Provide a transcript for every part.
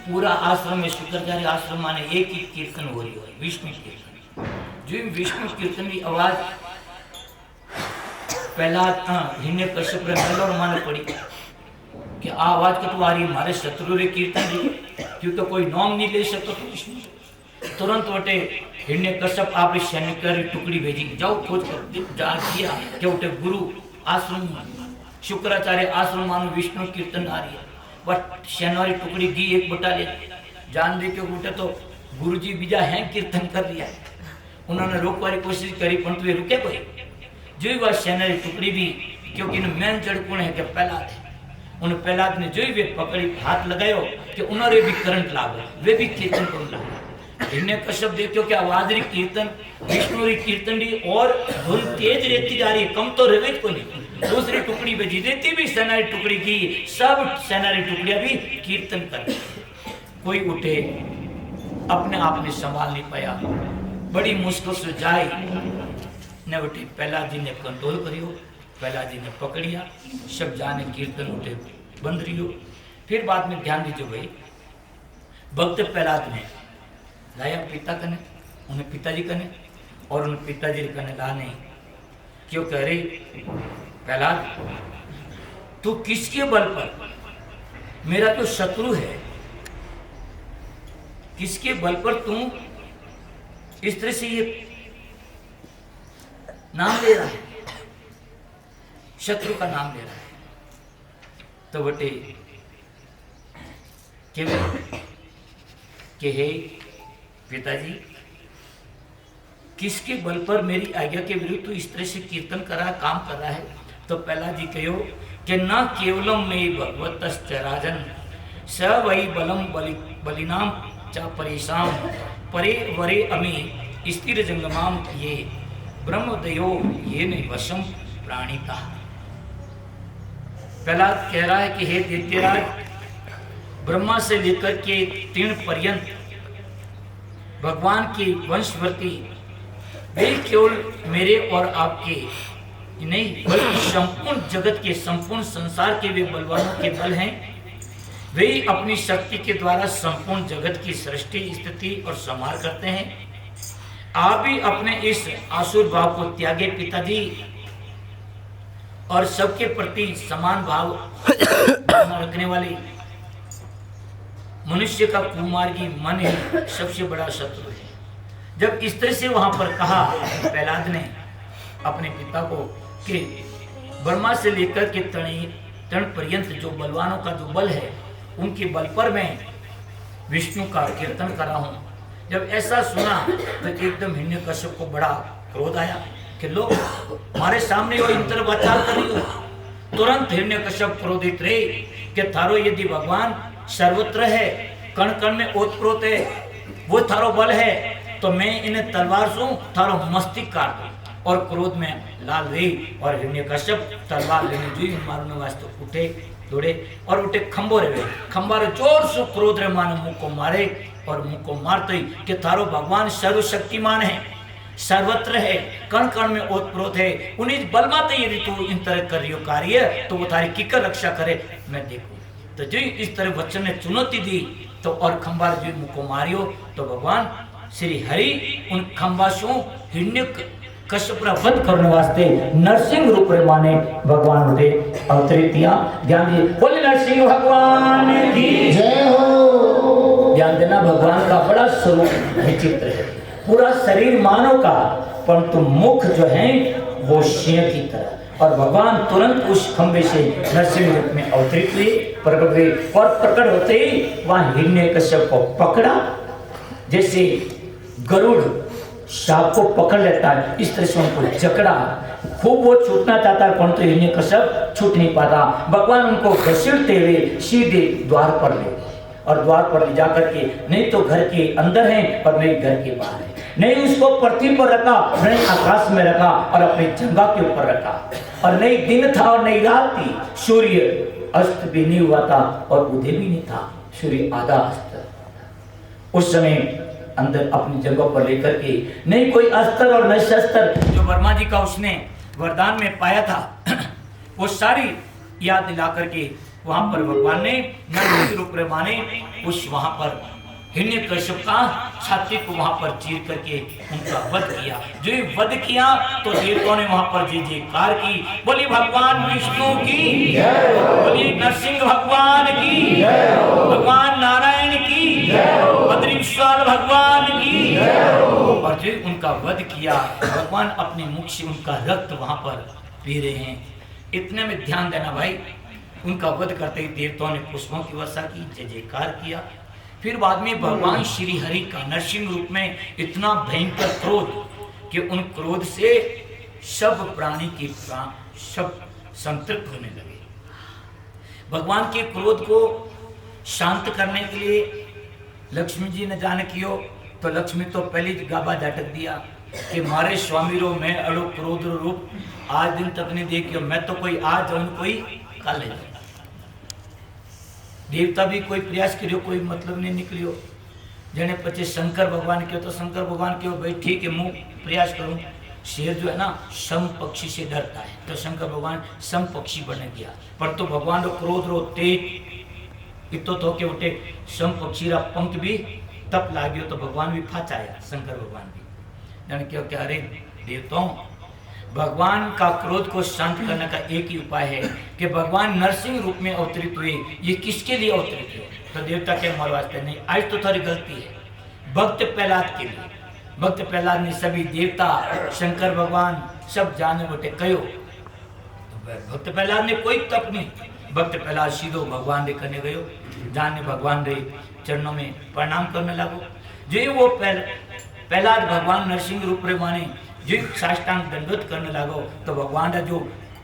पूरा आश्रम में शुक्राचार्य आश्रम माने एक ही कीर्तन हो रही है, विष्णु कीर्तन। जो विष्णु कीर्तन की आवाज पहला हिन्ने कश्यप रे मेलोर माने पड़ी कि आवाज कटू आ रही हमारे शत्रु रे कीर्तन दी, क्योंकि कोई नाम नहीं ले सकता तो विष्णु तुरंत वटे हिन्ने कश्यप आप सैनिक टुकड़ी भेजी, जाओ खोज कर जा किया कि उठे गुरु आश्रम शुक्राचार्य आश्रम मानो विष्णु कीर्तन आ रही है। बट शनिवारी टुकड़ी दी एक बटालियन जान दे के उठे तो गुरुजी बीजा हैं कीर्तन कर लिया। उन्होंने रोकवारी कोशिश करी पर तू रुके कोई जो ही बात शनिवारी टुकड़ी भी, क्योंकि मेन जड़ कौन है कि प्रहलाद है, उन्हें प्रहलाद ने जो ही वे पकड़ी हाथ लगायो कि उन्होंने भी करंट लागो, वे भी कीर्तन करने लगे। इन्हें कश्यप देखो कि आवाज री कीर्तन विष्णु री कीर्तन री और धुन तेज रहती जा रही है, कम तो रहे को नहीं। दूसरी टुकड़ी भेजी देती भी सेनारी टुकड़ी की, सब सेनारी टुकड़ियां भी कीर्तन कर। कोई उठे अपने आप ने संभाल नहीं पाया, बड़ी मुश्किल से जाए ने उठे प्रहलाद जी ने कंट्रोल करियो, प्रहलाद जी ने पकड़िया, सब जाने कीर्तन उठे बंद रहियो। फिर बाद में ध्यान दीजिए भाई, भक्त प्रहलाद ने लाया पिता कने, उन्हें पिताजी कने और उन्हें पिताजी कने ला नहीं, क्यों कह रही प्रहलाद तू किसके बल पर, मेरा तो शत्रु है, किसके बल पर तू इस तरह से ये नाम ले रहा है, शत्रु का नाम ले रहा है। तो बटे के हे पिताजी किसके बल पर मेरी आज्ञा के विरुद्ध तू इस तरह से कीर्तन कर रहा, काम कर रहा है। तो प्रहलाद जी कहो कि न केवलम में भगवतश्च राजन स वही बलम बलिनाम चा परेशान परे वरे अमी स्थिर जंगमाम ये ब्रह्मदयो ये ने वशम प्राणिता। प्रहलाद कह रहा है कि हे दैत्यराज, ब्रह्मा से लेकर के तीर्ण पर्यंत भगवान की वंशवर्ती वे केवल मेरे और आपके नहीं बल्कि संपूर्ण जगत के, संपूर्ण संसार के वे बलवानों के बल हैं। वे अपनी शक्ति के द्वारा संपूर्ण जगत की सृष्टि, स्थिति और संहार करते हैं। आप भी अपने इस आसुर भाव को त्यागे पिताजी, और सबके प्रति समान भाव रखने वाले मनुष्य का कुमार्गी मन ही सबसे बड़ा शत्रु है। जब इस तरह से वहां पर कहा प्रहलाद ने अपने पिता को कि ब्रह्मा से लेकर के तण पर्यंत जो बलवानों का जो बल है, उनके बल पर मैं विष्णु का कीर्तन कर रहा हूं। जब ऐसा सुना तो एकदम हिरण्यकश्यप को बड़ा क्रोध आया कि लोग हमारे सामने वो इंतर वाचाल कर रही हो। तुरंत हिरण्यकश्यप क्रोधित रहे कि थारो यदि भगवान सर्वत्र है, कण कण में ओतप्रोत है, वो थारो बल है, तो मैं इन्हें तलवार से थारो मस्तिष्क काट दूं। और क्रोध में लाल रही और हिरण्यकश्यप तलवार लेने जो मारने वास्ते उठे दौड़े और उठे खंबो रे, खंबा रे जोर से क्रोध रे माने मुंह को मारे, और मुंह को मारते ही कि थारो भगवान सर्वशक्तिमान है, सर्वत्र है, कण कण में ओतप्रोत है, उन्हीं बल माते यदि तू इन तरह कर रही कार्य तो वो थारी किकर रक्षा करे मैं देखूं। तो जो इस तरह वचन ने चुनौती दी तो और खंबा जो मुंह को मारियो, तो भगवान श्री हरि उन खंबासों हिरण्यकश्यप का वध करने वास्ते नरसिंह रूप रे माने भगवान उठे अवतरितियां। ध्यान दिए, बोले नरसिंह भगवान की जय हो। ध्यान देना, भगवान का बड़ा स्वरूप विचित्र है, पूरा शरीर मानव का, परंतु मुख जो है वो सिंह की तरह। और भगवान तुरंत उस खंबे से नरसिंह रूप में अवतरित हुए, प्रकट हुए, और प्रकट होते ही वहां हिरण्यकश्यप को पकड़ा, जैसे गरुड़ सांप को पकड़ लेता है इस तरह से उनको जकड़ा। खूब वो छूटना चाहता है, परंतु हिरण्यकश्यप छूट नहीं पाता। भगवान उनको घसीटते हुए सीधे द्वार पर ले, और द्वार पर ले जाकर के नहीं तो घर के अंदर है और नहीं घर के बाहर है, नहीं उसको पृथ्वी पर रखा, नहीं आकाश में रखा, और अपनी जंगा के ऊपर रखा, और नहीं दिन था और नहीं रात थी, सूर्य अस्त भी नहीं हुआ था और उदय भी नहीं था, सूर्य आधा अस्त। उस समय अंदर अपनी जगह पर लेकर के, नहीं कोई अस्त्र और न शस्त्र जो वर्मा जी का उसने वरदान में पाया था वो सारी याद दिला करके वहां पर भगवान ने नरसिंह रूप में माने उस वहां पर हिरण्यकश्यप का छाती को वहां पर चीर करके उनका वध किया। जो ये वध किया तो देवताओं ने वहां पर जय जयकार की, बोली भगवान विष्णु की, बोली नरसिंह भगवान की, भगवान नारायण की, बद्रीश्वर भगवान की। और जो उनका वध किया, भगवान अपने मुख से उनका रक्त वहां पर पी रहे हैं। इतने में ध्यान देना भाई, उनका वध करते ही देवताओं ने पुष्पों की वर्षा की, जय जयकार किया। फिर बाद में भगवान श्री हरि का नरसिंह रूप में इतना भयंकर क्रोध कि उन क्रोध से सब प्राणी के प्राण सब संतृप्त होने लगे। भगवान के क्रोध को शांत करने के लिए लक्ष्मी जी ने जाने कियो तो लक्ष्मी तो पहले गाबा झटक दिया कि मारे स्वामी रो मैं अड़ो क्रोध रूप आज दिन तक नहीं देखियो, मैं तो कोई आज जाऊं कोई कल है। देवता भी कोई प्रयास करियो, कोई मतलब नहीं निकलियो। जने पचे शंकर भगवान के तो शंकर भगवान के भाई ठीक है मुंह प्रयास करूं। शेर जो है ना सम पक्षी से डरता है, तो शंकर भगवान सम पक्षी बन गया। पर तो भगवान रो क्रोध रो तेज इतो तो के उठे सम पक्षी रा पंख भी तप लाग्यो तो भगवान भी फाचाया। शंकर भगवान भी जन क्यों क्या अरे देवताओं, भगवान का क्रोध को शांत करने का एक ही उपाय है कि भगवान नरसिंह रूप में अवतरित हुए। ये किसके लिए अवतरित हुए? तो देवता के हमारे वास्ते नहीं, आज तो थोड़ी गलती है भक्त प्रहलाद के लिए। भक्त प्रहलाद ने सभी देवता शंकर भगवान सब जाने बटे कहो, तो भक्त प्रहलाद ने कोई तप नहीं। भक्त प्रहलाद सीधो भगवान रे करने गयो, जाने भगवान रे चरणों में प्रणाम करने लगो। जो वो प्रहलाद भगवान नरसिंह रूप रे माने जो साष्टांग दंडवत करने लगो तो भगवान का जो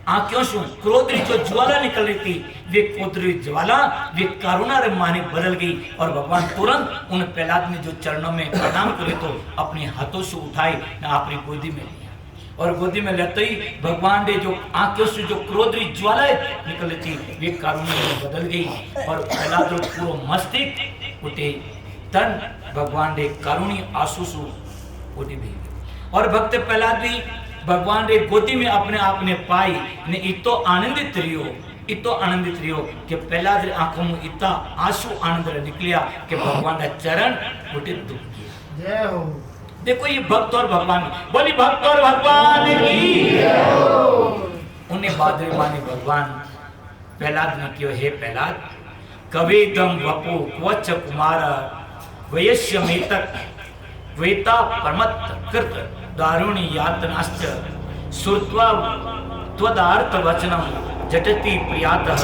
आंखों से क्रोध जो ज्वाला निकल रही थी वे क्रोध ज्वाला वे करुणा रे माने बदल गई। और भगवान तुरंत उन प्रहलाद ने जो चरणों में प्रणाम करे तो अपने हाथों से उठाए न अपनी गोदी में लिया। और गोदी में लेते ही भगवान ने जो आंखों से जो क्रोध ज्वाला निकल रही थी वे करुणा में बदल गई। और प्रहलाद पूरा मस्तिष्क उठे तन भगवान ने करुणी आंसू से उठी भी। और भक्त प्रहलाद भी भगवान रे गोदी में अपने आप ने पाई ने इतो आनंदित रियो कि प्रहलाद रे आंखों में इतना आंसू आनंद निकलिया कि भगवान का चरण उठे दुख किया। जय हो। देखो ये भक्त और भगवान, बोली भक्त और भगवान की जय हो। उन्हें बादल माने भगवान प्रहलाद ने कियो, हे प्रहलाद कवेदम वपो क्वच कुमार वयस्य मेतक वेता परमत कृत दारुणी यातनाश्च श्रुत्वा त्वदार्थ वचनम जटति प्रियातः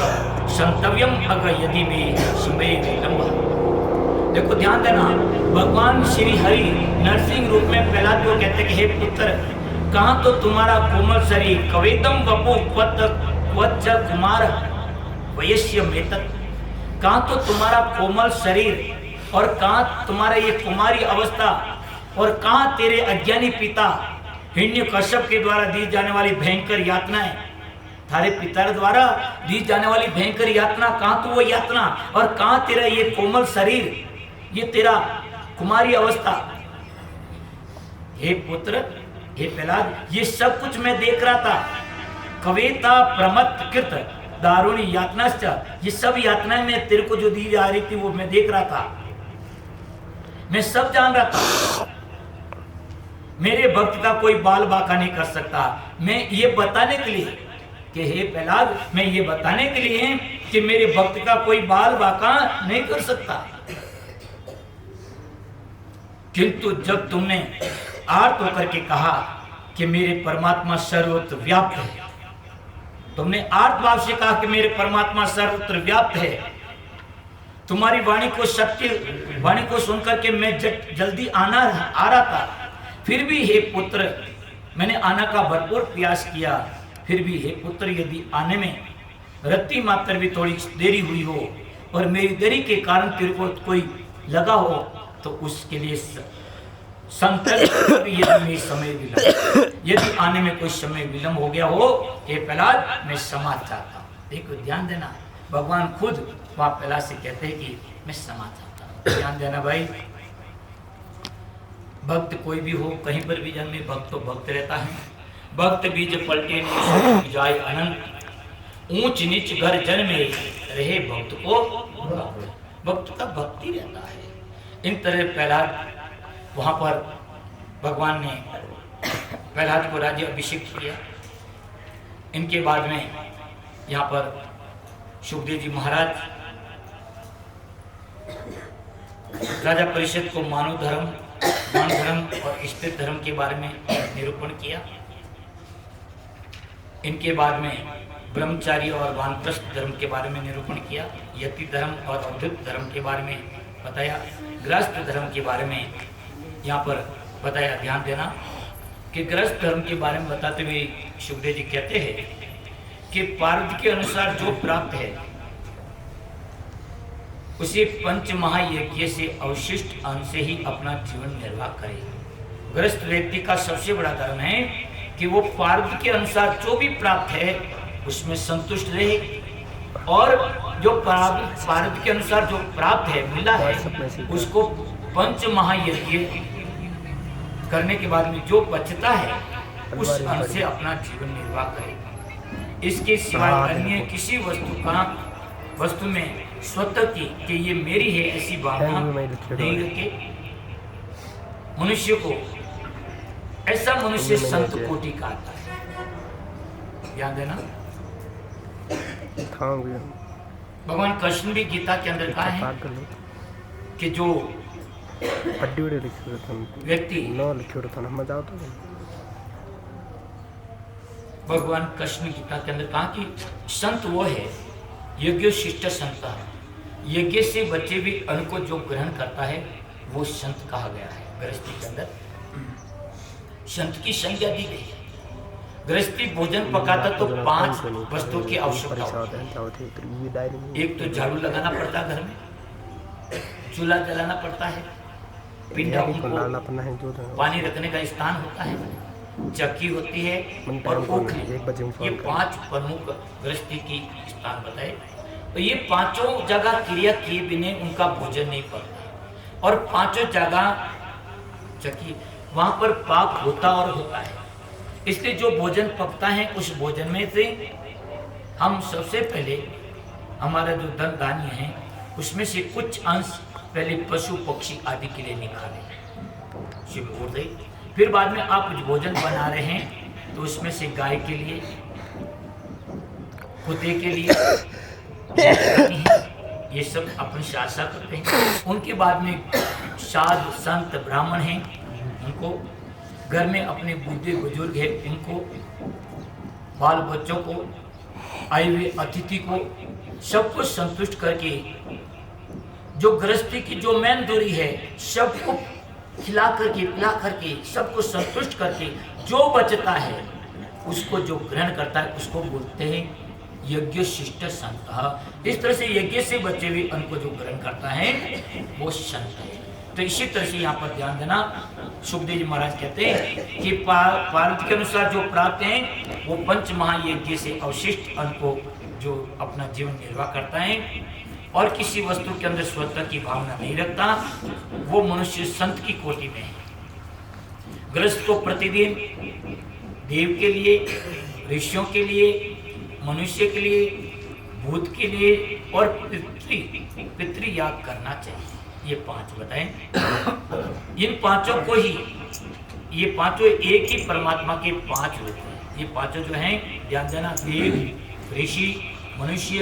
संतव्यम अग यदि में समय विलंब। देखो ध्यान देना, भगवान श्री हरि नरसिंह रूप में प्रहलाद को कहते कि हे पुत्र, कहाँ तो तुम्हारा कोमल शरीर कवेदम वपु क्वच कुमार वयस्य मेतक, कहाँ तो तुम्हारा कोमल शरीर और कहाँ तुम्हारा ये कुमारी अवस्था और कहाँ तेरे अज्ञानी पिता हिरण्यकश्यप के द्वारा दी जाने वाली भयंकर यातनाएं, थारे पिता द्वारा दी जाने वाली भयंकर यातना, कहाँ तो वो यातना और कहाँ तेरा ये कोमल शरीर, ये तेरा कुमारी अवस्था। हे पुत्र, हे प्रहलाद, ये सब कुछ मैं देख रहा था। कवेता प्रमत कृत दारुणी यातनाश्च, ये सब यातनाएं मैं तेरे को जो दी जा रही थी वो मैं देख रहा था, मैं सब जान रहा था। मेरे भक्त का कोई बाल बाका नहीं कर सकता। मैं ये बताने के लिए कि हे प्रहलाद, मैं ये बताने के लिए कि मेरे भक्त का कोई बाल बाका नहीं कर सकता। किंतु जब तुमने आर्त होकर के कहा कि मेरे परमात्मा सर्वत्र व्याप्त है, तुमने आर्त भाव से कहा कि मेरे परमात्मा सर्वत्र व्याप्त है, तुम्हारी वाणी को सत्य वाणी को सुनकर के मैं जल्दी आ रहा था। फिर भी हे पुत्र, मैंने आने का भरपूर प्रयास किया, फिर भी हे पुत्र, यदि आने में रत्ती मात्र भी थोड़ी देरी हुई हो और मेरी देरी के कारण तेरे को कोई लगा हो तो उसके लिए यदि आने में कोई समय विलंब हो गया हो, हे प्रहलाद, मैं क्षमा चाहता हूँ। देखो ध्यान देना, भगवान खुद वहाँ प्रहलाद से कहते हैं कि मैं क्षमा चाहता हूँ। ध्यान देना भाई, भक्त कोई भी हो, कहीं पर भी जन्मे, भक्त तो भक्त रहता है। भक्त बीज पलटे नहीं जाए अनंत, ऊंच नीच घर जन्मे रहे भक्त को, भक्त का भक्ति रहता है। इन तरह प्रहलाद वहां पर भगवान ने प्रहलाद को राज्य अभिषेक किया। इनके बाद में यहाँ पर सुखदेव जी महाराज राजा परिषद को मानव धर्म, दान धर्म और स्त्री धर्म के बारे में निरूपण किया। इनके बाद में ब्रह्मचारी और वानप्रस्थ धर्म के बारे में निरूपण किया। यति धर्म और अद्वैत धर्म के बारे में बताया। गृहस्थ धर्म के बारे में यहाँ पर बताया। ध्यान देना कि गृहस्थ धर्म के बारे में बताते हुए सुखदेव जी कहते हैं कि पार्वती के अनुसार जो प्राप्त है उसे पंच महायज्ञ से अवशिष्ट अंश से ही अपना जीवन निर्वाह करे। गृहस्थ व्यक्ति का सबसे बड़ा धर्म है कि वो पार्वती के अनुसार जो भी प्राप्त है उसमें संतुष्ट रहे, और जो पार्वती के अनुसार जो प्राप्त है, मिला है, उसको पंच महायज्ञ करने के बाद में जो बचता है उस अंश से अपना जीवन निर्वाह करे। इसके सिवाय अन्य किसी वस्तु में स्वतः की कि ये मेरी है ऐसी भावना नहीं रखे। मनुष्य को ऐसा मनुष्य संत कोटि का आता है। ध्यान देना, भगवान कृष्ण भी गीता के अंदर कहा है कि जो व्यक्ति, भगवान कृष्ण गीता के अंदर कहा कि संत वो है यज्ञ शिष्ट संत, यज्ञ से बच्चे भी अन्न को जो ग्रहण करता है वो संत कहा गया है। गृहस्थी के अंदर संत की संज्ञा दी गई है। गृहस्थी भोजन पकाता तो 5 वस्तुओं की आवश्यकता होती है। एक तो झाड़ू लगाना पड़ता है, घर में चूल्हा जलाना पड़ता है, पिंडा पानी रखने का स्थान होता है, चक्की होती है और ओखली। ये 5 प्रमुख गृहस्थी की स्थान बताए। तो ये 5 जगह क्रिया किए बिना उनका भोजन नहीं पड़ता, और 5 जगह चक्की वहां पर पाक होता और होता है। इसलिए जो भोजन पकता है उस भोजन में से हम सबसे पहले हमारा जो धन धान्य है उसमें से कुछ अंश पहले पशु पक्षी आदि के लिए निकालें, शिव बोल रही। फिर बाद में आप कुछ भोजन बना रहे हैं तो उसमें से गाय के लिए, कुत्ते के लिए ये सब अपन शासा करते हैं। उनके बाद में साधु संत ब्राह्मण हैं, उनको घर में अपने बूढ़े बुजुर्ग हैं, उनको बाल बच्चों को, आए हुए अतिथि को, सबको संतुष्ट करके जो गृहस्थी की जो मेन दूरी है सबको खिला करके पिला करके सबको संतुष्ट करके जो बचता है उसको जो ग्रहण करता है उसको बोलते हैं यज्ञ शिष्ट संत। इस तरह से यज्ञ से बचे हुए अन्न को जो ग्रहण करता है वो संत है। तो इसी तरह से यहाँ पर ध्यान देना, सुखदेव जी महाराज कहते हैं कि पार्वती के अनुसार जो प्राप्त है वो पंच महायज्ञ से अवशिष्ट अन्न को जो अपना जीवन निर्वाह करता है और किसी वस्तु के अंदर स्वतः की भावना नहीं रखता, वो मनुष्य संत की कोटि में है। गृहस्थ को प्रतिदिन देव के लिए, ऋषियों के लिए, मनुष्य के लिए, भूत के लिए और पितृ याग करना चाहिए। ये 5 बताएं। इन 5 को ही, ये 5 एक ही परमात्मा के 5 रूप हैं। ये 5 जो हैं ध्यान देना, देव, ऋषि, मनुष्य,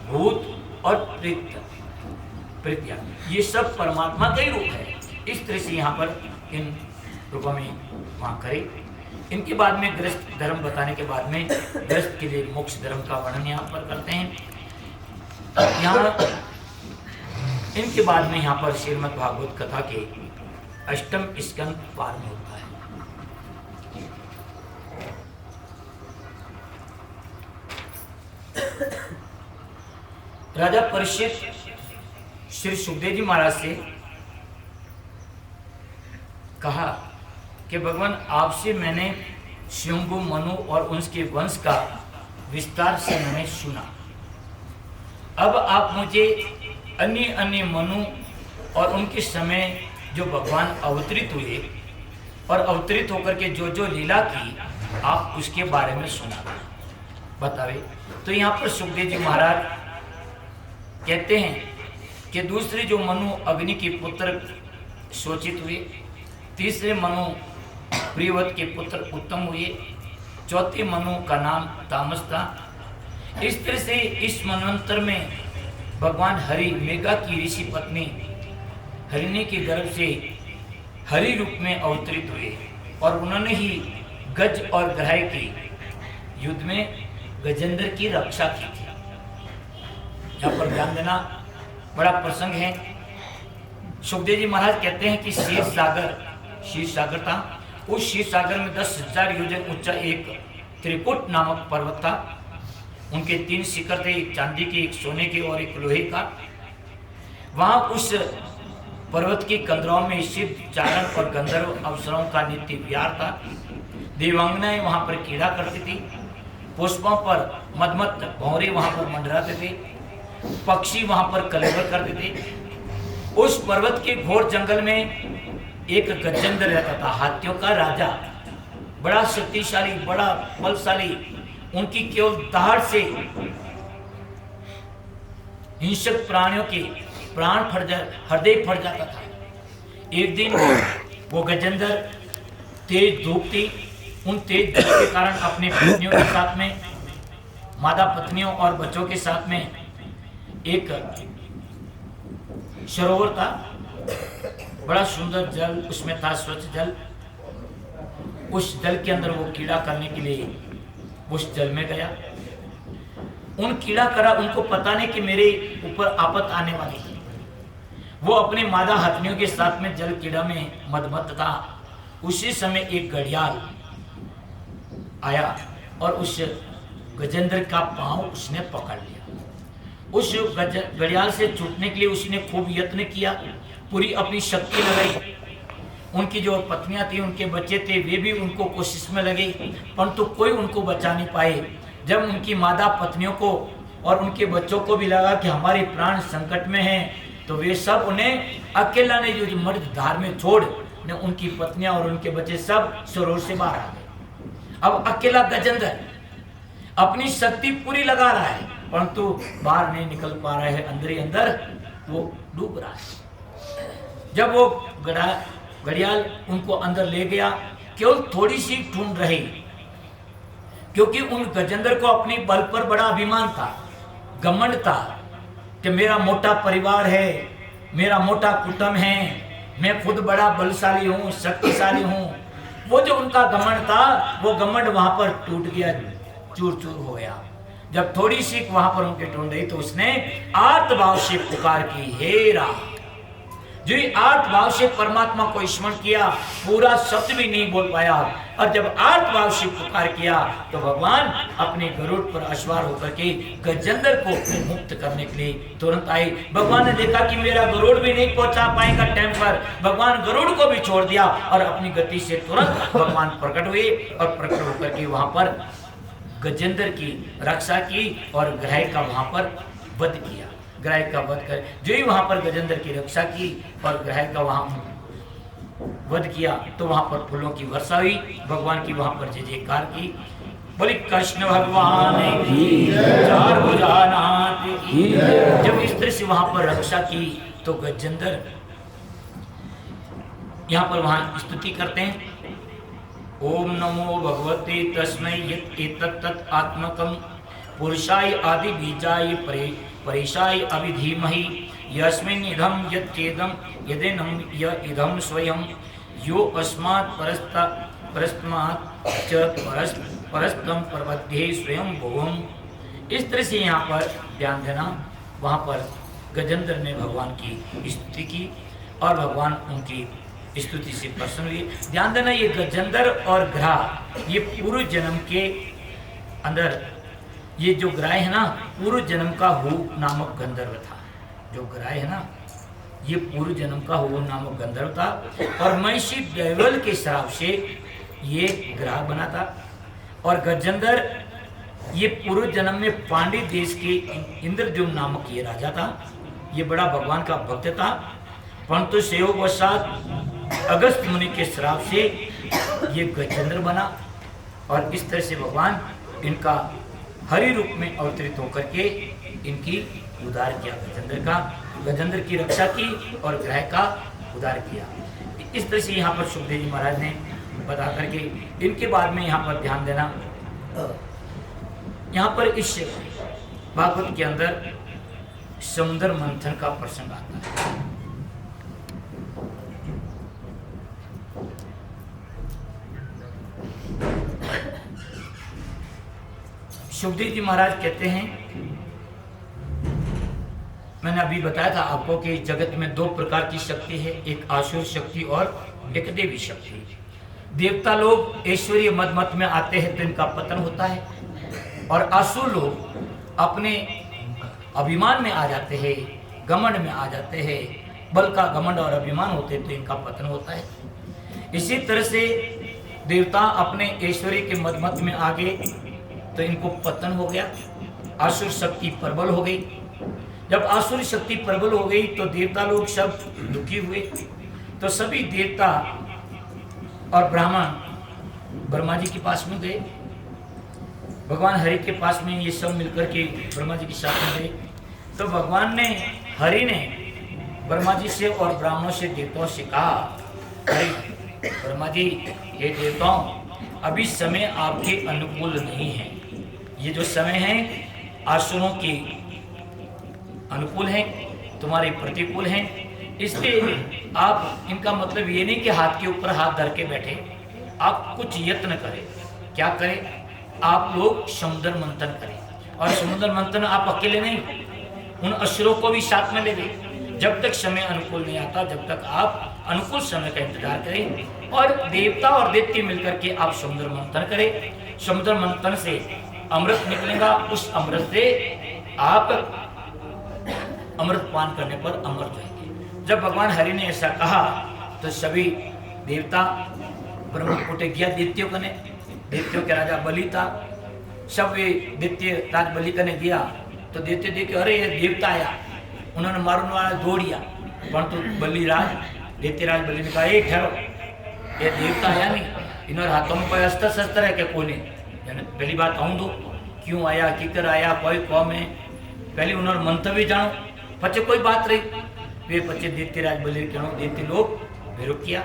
भूत और प्रेत्या, ये सब परमात्मा का ही रूप है। इस तरह से यहाँ पर इन रूपों में वहाँ करें। इनके बाद में गृहस्थ धर्म बताने के बाद में गृहस्थ के लिए मोक्ष धर्म का वर्णन यहाँ पर करते हैं। यहाँ इनके बाद में यहाँ पर श्रीमद् भागवत कथा के 8वें स्कंद प्रारंभ होता है। राजा परीक्षित श्री सुखदेव जी महाराज से कहा कि भगवान आपसे मैंने शंभु, मनु और उनके वंश का विस्तार से मैंने सुना। अब आप मुझे अन्य अन्य मनु और उनके समय जो भगवान अवतरित हुए और अवतरित होकर के जो जो लीला की आप उसके बारे में सुना बतावे। तो यहाँ पर सुखदेव जी महाराज कहते हैं कि दूसरे जो मनु अग्नि के पुत्र शोचित हुए, तीसरे मनु प्रियवत के पुत्र उत्तम हुए, चौथे मनु का नाम तामस था। इस तरह से इस मनवंतर में भगवान हरि मेघा की ऋषि पत्नी हरिणी के गर्भ से हरि रूप में अवतरित हुए और उन्होंने ही गज और ग्राह की युद्ध में गजेंद्र की रक्षा की थी। यहाँ पर ध्यान देना बड़ा प्रसंग है। सुखदेव जी महाराज कहते हैं कि क्षीर सागर था। उस क्षीर सागर में 10,000 योजन ऊंचा एक त्रिकुट नामक पर्वत था। उनके 3 शिखर थे, एक चांदी के, एक सोने के और एक लोहे का। वहां उस पर्वत की कंदराओं में शिव, चारण और गंधर्व अप्सराओं का नित्य विहार था। देवांगनाएं वहां पर क्रीड़ा करती थी। पुष्पों पर मदमत भौरे वहां पर मंडराते थे। पक्षी वहां पर कलरव करते थे। उस पर्वत के घोर जंगल में एक गजेंद्र रहता था, हाथियों का राजा, बड़ा शक्तिशाली, बड़ा बलशाली। उनकी केवल दहाड़ से हिंसक प्राणियों के प्राण हृदय फट जाता था। एक दिन वो गजेंद्र तेज धूप थी, उन तेज धूप के कारण अपनी पत्नियों के साथ में, माता पत्नियों और बच्चों के साथ में एक सरोवर था, बड़ा सुंदर जल उसमें था, स्वच्छ जल। उस जल के अंदर वो कीड़ा करने के लिए उस जल में गया। उन कीड़ा करा, उनको पता नहीं कि मेरे ऊपर आफत आने वाली है। वो अपने मादा हथनियों के साथ में जल कीड़ा में मदमत था। उसी समय एक घड़ियाल आया और उस गजेंद्र का पांव उसने पकड़ लिया। उस घड़ियाल से छूटने के लिए उसने खूब यत्न किया, पूरी अपनी शक्ति लगाई। उनकी जो पत्नियां थी, उनके बच्चे थे, वे भी उनको कोशिश में लगे, परंतु कोई उनको बचा नहीं पाए। जब उनकी मादा पत्नियों को और उनके बच्चों को भी लगा कि हमारे प्राण संकट में हैं, तो वे सब उन्हें अकेला ने जो मर्द धार में छोड़ ने उनकी पत्नियां और उनके बच्चे सब सरोवर से बाहर आ गए। अब अकेला गजेंद्र अपनी शक्ति पूरी लगा रहा है, परंतु बाहर नहीं निकल पा रहा है, अंदर ही अंदर वो डूब रहा है। जब वो घड़ियाल उनको अंदर ले गया, केवल थोड़ी सी ढूंढ रही, क्योंकि उन गजेंद्र को अपने बल पर बड़ा अभिमान था, घमंड था कि मेरा मोटा परिवार है, मेरा मोटा कुटुंब है, मैं खुद बड़ा बलशाली हूँ, शक्तिशाली हूँ। वो जो उनका घमंड था, वो घमंड वहां पर टूट गया, चूर चूर हो गया। जब थोड़ी सी वहां पर उनके ढूंढ रही तो उसने आर्तभाव से पुकार की, हे राम। जो आर्तभाव से परमात्मा को स्मरण किया, पूरा शब्द भी नहीं बोल पाया, और जब आर्तभाव से पुकार किया तो भगवान अपने गरुड़ पर अश्वार होकर के गजेंद्र को मुक्त करने के लिए तुरंत आए। भगवान ने देखा कि मेरा गरुड़ भी नहीं पहुंचा पाएगा टाइम पर, भगवान गरुड़ को भी छोड़ दिया और अपनी गति से तुरंत भगवान प्रकट हुए और प्रकट होकर के वहां पर गजेंद्र की रक्षा की और ग्राह का वहां पर वध किया। ग्राह का वध कर जो ही वहां पर गजेंद्र की रक्षा की और ग्राह का वहां वध किया, तो वहां पर फूलों की वर्षा हुई, भगवान की वहां पर जय जयकार की। बोली कृष्ण भगवान की, चार भुजानाथ की। जब इस तरह से वहां पर रक्षा की तो गजेंद्र यहाँ पर वहां स्तुति करते हैं, ओम नमो भगवते तस्मै यत् आत्मकं पुरुषाय आदि बीजाय परेशाय अभिधीमहि यस्मिन् इदं यच्चेदं यदेनं य इदं स्वयं यो अस्मात् परस्मात् च परस्तं प्रबध्ये स्वयं भुवम्। इस तरह से यहाँ पर ध्यान देना, वहाँ पर गजेंद्र ने भगवान की स्तुति की और भगवान उनकी स्तुति से प्रसन्न हुए। ध्यान देना, ये गजेंद्र और ग्राह ये पूर्व जन्म के अंदर, ये जो ग्राह है ना, पूर्व जन्म का हु नामक गंधर्व था। जो ग्राह है ना, ये पूर्व जन्म का हु नामक गंधर्व था और महिषी दैवल के श्राप से ये ग्राह बना था। और गजेंद्र ये पूर्व जन्म में पांड्य देश के इंद्रद्युम्न नामक ये राजा था। ये बड़ा भगवान का भक्त था, परंतु संयोगवशात अगस्त मुनि के श्राप से ये गजेंद्र बना और इस तरह से भगवान इनका हरि रूप में अवतरित होकर के इनकी उद्धार किया, गजेंद्र की रक्षा की और ग्रह का उद्धार किया। इस तरह से यहाँ पर सुखदेव जी महाराज ने बता करके इनके बाद में यहाँ पर ध्यान देना, यहाँ पर इस भागवत के अंदर समुद्र मंथन का प्रसंग आता है। सुखदेव जी महाराज कहते हैं, मैंने अभी बताया था आपको कि जगत में दो प्रकार की शक्ति है, एक आसुर शक्ति और एक देवी शक्ति। देवता लोग ऐश्वर्य मद मत में आते हैं तो इनका पतन होता है, और आसुर लोग अपने अभिमान में आ जाते हैं, घमंड में आ जाते हैं, बल का घमंड और अभिमान होते हैं तो इनका पतन होता है। इसी तरह से देवता अपने ऐश्वर्य के मद मत में आ गए तो इनको पतन हो गया, आसुर शक्ति प्रबल हो गई। जब आसुर शक्ति प्रबल हो गई तो देवता लोग सब दुखी हुए, तो सभी देवता और ब्राह्मण ब्रह्मा जी के पास में गए, भगवान हरि के पास में ये सब मिलकर के ब्रह्मा जी के साथ में गए। तो भगवान ने, हरि ने ब्रह्मा जी से और ब्राह्मणों से, देवताओं से कहा, अरे ब्रह्मा जी, ये देवताओं, अभी समय आपके अनुकूल नहीं है, ये जो समय है आसुरों की अनुकूल है, तुम्हारे प्रतिकूल है, इसलिए आप, इनका मतलब ये नहीं कि हाथ के ऊपर हाथ धर के बैठे, आप कुछ यत्न करें। क्या करें? आप लोग समुद्र मंथन करें, और समुद्र मंथन आप अकेले नहीं, उन असुरों को भी साथ में ले गए। जब तक समय अनुकूल नहीं आता, जब तक आप अनुकूल समय का इंतजार करें, और देवता और दैत्य मिलकर के आप समुद्र मंथन करें। समुद्र मंथन से अमृत निकलेगा, उस अमृत से आप अमृत पान करने पर अमर जाएंगे। जब भगवान हरि ने ऐसा कहा तो सभी देवता ब्रह्म उठे गया दैत्यों कने, दैत्यों के राजा बलि था, सब वे दैत्य राज बलि कने गया तो दैत्य देखे, अरे ये देवता आया, उन्होंने मारने वाला दौड़िया, परंतु बलिराज, दैत्यराज बलि ने कहा, ए ठहरो, ये देवता आया नहीं, इन्होंने हाथों में कोई अस्त्र शस्त्र है क्या? कोने पहली बात आऊँ दो, क्यों आया, किकर आया, कोई कौम है, पहले उन्होंने मंतव्य जानो, पचे कोई बात रही, वे पचे दैत्यराज बलि के दैत्य लोग विरोध किया।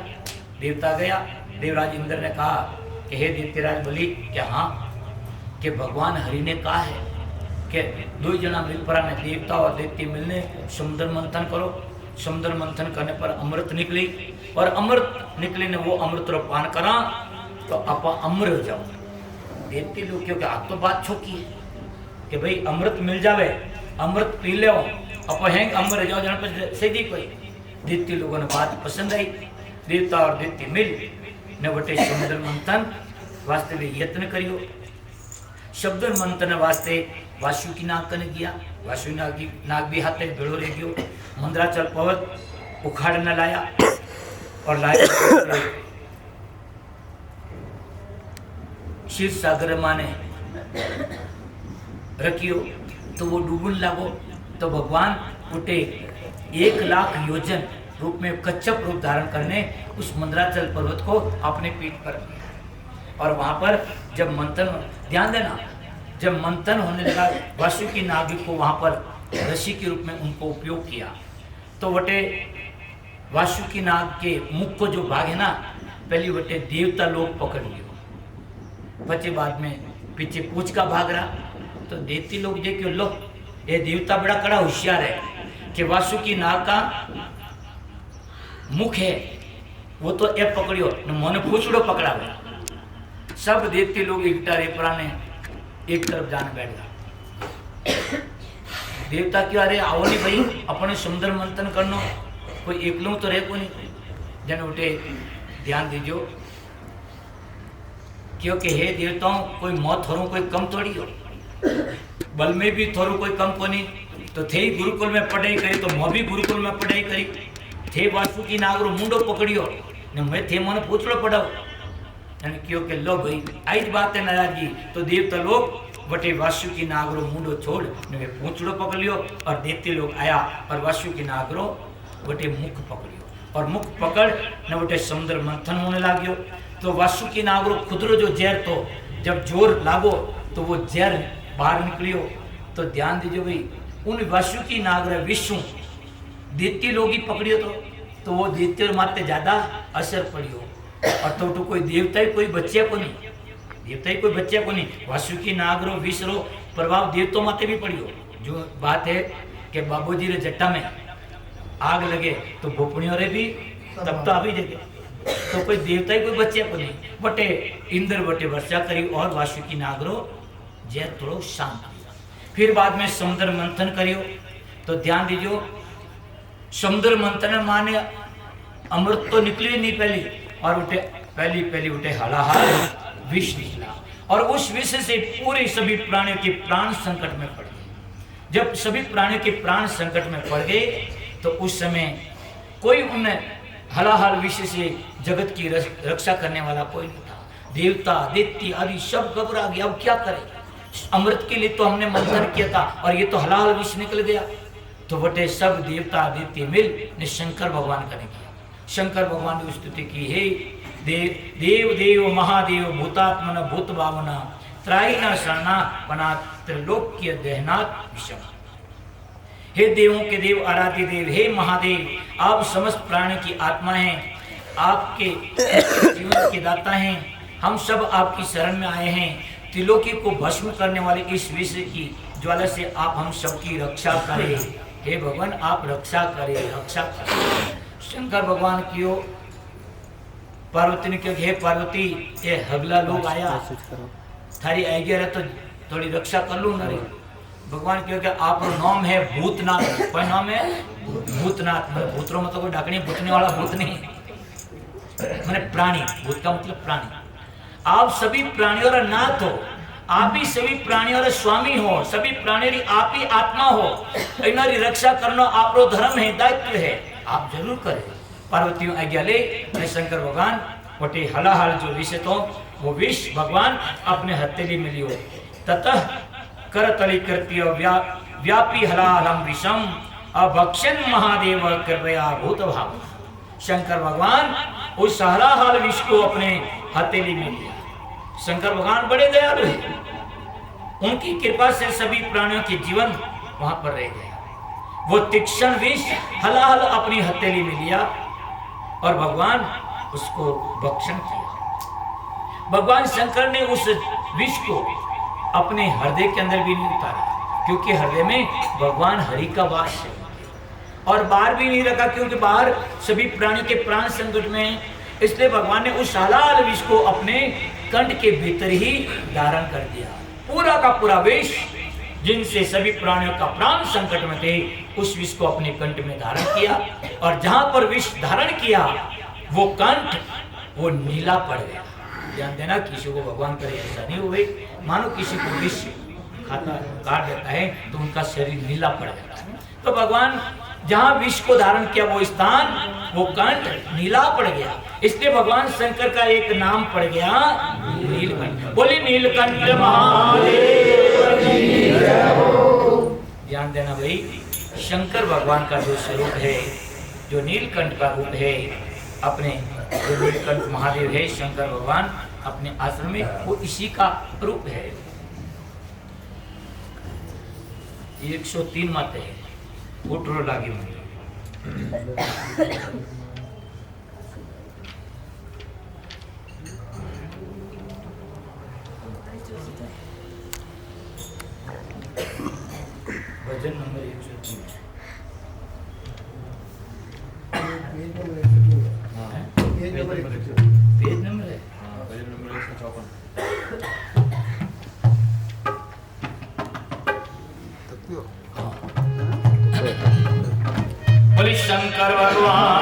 देवता गया, देवराज इंद्र ने कहा कि हे दैत्यराज बलि, क्या हाँ, कि भगवान हरि ने कहा है कि दो जना मिल पड़ा ने, देवता और दैत्य मिलने समुद्र मंथन करो। समुद्र मंथन करने पर अमृत निकली, और अमृत निकले ने वो अमृत रो पान करा तो आप अमर हो जाओ। दैत्य लोग, क्योंकि आप तो बात छोकी है कि भाई अमृत मिल जावे, अमृत पी लो, अब हैंग अमर जाओ, जन पर सीधी कोई। दैत्य लोगों ने बात पसंद आई, देवता और दैत्य मिल ने बटे समुद्र मंथन वास्ते भी यत्न करियो। समुद्र मंथन वास्ते वासुकी नाग कने गया, वासुकी नाग भी हाथे भेड़ो रह गयो, मंदराचल पर्वत उखाड़ न लाया, और लाया क्षीर सागर माने रखियो, तो वो डूबन लागो। तो भगवान उठे 1,00,000 योजन रूप में कच्छप रूप धारण करने उस मंदराचल पर्वत को अपने पीठ पर लिया, और वहां पर जब मंथन, ध्यान देना, जब मंथन होने लगा, वासुकी नाग को वहां पर ऋषि के रूप में उनको उपयोग किया, तो वटे वासुकी नाग के मुख को जो भाग है ना, पहली वटे देवता लोग पकड़ लियो, बच्चे बाद में पीछे पूछ का भाग रहा, तो दैत्य लोग देखियो, लो ये देवता बड़ा कड़ा होशियार है कि वासुकी नाग का मुख है वो तो ए पकड़ियो, मोने पूछड़ो पकड़ा गया। सब दैत्य लोग एकटा रेपरा ने एक तरफ जाने बैठ गया। देवता क्यों, अरे आओ नहीं भाई, अपने समुद्र मंथन करनो, कोई एकलो तो रहे को नहीं। जन उठे, ध्यान दीजियो, क्योंकि हे देवताओं, कोई मौत थोड़ो कोई कम थोड़ी हो, बल में भी थोड़ो कोई कम को नहीं, तो थे गुरुकुल में पढ़ाई करी, तो मैं भी गुरुकुल में पढ़ाई करी, थे वासुकी नागरो मुंडो पकड़ियो ने मैं थे मन पूछड़ो पड़ाओ, यानी क्यों के लो भाई आई बात है नाराजगी, तो देवता लोग वटे वासुकी नागरो मुंडो छोड़ ने वे पूछड़ो पकड़ लियो, और दैत्य लोग आया और वासुकी नागरो वटे मुख पकड़ियो, और मुख पकड़ न बटे समुद्र मंथन होने लाग्यो। तो वासुकी नागरो खुदरो जो जहर तो जब जोर लागो तो वो जहर बाहर निकलियो। तो ध्यान दीजिए भाई, उन वासुकी नागर विष्णु दैत्य लोग ही पकड़ियो तो वो दैत्य माते ज्यादा असर पड़ियो। और तो कोई देवता ही कोई बच्चे को नहीं, देवता ही कोई बच्चे को नहीं, वासुकी नागरो विषरो प्रभाव देवतो माते भी पड़ियो। जो बात है कि बाबूजी रे जट्टा में आग लगे तो भोपणियों रे भी तब तो आ भी जगे। तो कोई देवता ही कोई बच्चे को नहीं, बटे इंद्र बटे वर्षा करी और वासुकी नागरो जय थोड़ो शांत। फिर बाद में समुद्र मंथन करियो। तो ध्यान दीजियो, समुद्र मंथन माने अमृत तो निकली नहीं पहली, और उठे पहली उठे हलाहल विष निकला। और उस विष से पूरे सभी प्राणियों के प्राण संकट में पड़ गए। जब सभी प्राणियों के प्राण संकट में पड़ गए तो उस समय कोई उन्हें हलाहल विष से जगत की रक्षा करने वाला कोई नहीं था। देवता दैत्य आदि सब घबरा गया, अब क्या करें? अमृत के लिए तो हमने मंथन किया था और ये तो हलाहल विष निकल गया। तो बटे सब देवता दैत्य मिल ने शंकर भगवान का किया। शंकर भगवान ने स्तुति की, हे देव देव महादेव भूतात्मन भूत भावना त्रायिना शरणा वना त्रिलोक्य देहनाथ विषम। हे देवों के देव आराध्य देव, हे महादेव, आप समस्त प्राणियों की आत्मा हैं, आपके जीवन के दाता हैं। हम सब आपकी शरण में आए हैं। त्रिलोकी को भस्म करने वाले इस विष की ज्वाला से आप हम सबकी रक्षा करें। हे भगवान, आप रक्षा करें, रक्षा करें। शंकर भगवान की पार्वती ने कहा, हे पार्वती, ये हगला लोग आया, थारी आज्ञा रहे तो थोड़ी रक्षा कर लू ना रे। भगवान क्योंकि आप नाम है भूतनाथ। कोई नाम है भूतनाथ, भूतरों में तो कोई डाकनी भूतने वाला भूत नहीं, मैंने प्राणी, भूत का मतलब प्राणी। आप सभी प्राणियों का नाथ हो, आप भी सभी प्राणियों का स्वामी हो, सभी प्राणियों की आप ही आत्मा हो। इनारी रक्षा करना आप रो धर्म है, दायित्व है, आप जरूर करें। पार्वती आज्ञा ले शंकर भगवान वटे हलाहल जो विष तो वो विष भगवान अपने हथेली में लियो। ततः करतली कृत्य व्यापी हलाहलम विषम अभक्षण महादेव कृपया भूत भाव। शंकर भगवान उस हलाहल विष को अपने हथेली में लिया। शंकर भगवान बड़े दयालु हैं, उनकी कृपा से सभी प्राणियों के जीवन वहां पर रह गए। वो तीक्ष्ण विष हलाहल अपनी हथेली में लिया और भगवान उसको भक्षण किया। भगवान शंकर ने उस विष को अपने हृदय के अंदर भी नहीं उतारा, क्योंकि हृदय में भगवान हरि का वास है। और बाहर भी नहीं रखा, क्योंकि बाहर सभी प्राणियों के प्राण संकट में है। इसलिए भगवान ने उस हलाहल विष को अपने कंठ के भीतर ही धारण कर दिया। पूरा का पूरा विष जिनसे सभी प्राणियों का प्राण संकट में थे, उस विष को अपने कंठ में धारण किया। और जहां पर विष धारण किया वो कंठ वो नीला पड़ गया। ध्यान देना, किसी को भगवान करे ऐसा नहीं हुए, मानो किसी को विष खाता काट देता है तो उनका शरीर नीला पड़ जाता है। तो भगवान जहां विष को धारण किया वो स्थान वो कंठ नीला पड़ गया। इसलिए भगवान शंकर का एक नाम पड़ गया नीलकंठ। बोले नीलकंठ महादेव की जय हो। ध्यान देना भाई, शंकर भगवान का जो स्वरूप है, जो नीलकंठ का रूप है, अपने जो नीलकंठ महादेव है शंकर भगवान अपने आश्रम में, वो इसी का रूप है। 103 माते है उठरो लागी में। भजन नंबर 103 पेज नंबर है, भजन नंबर 154। बोले शंकर भगवान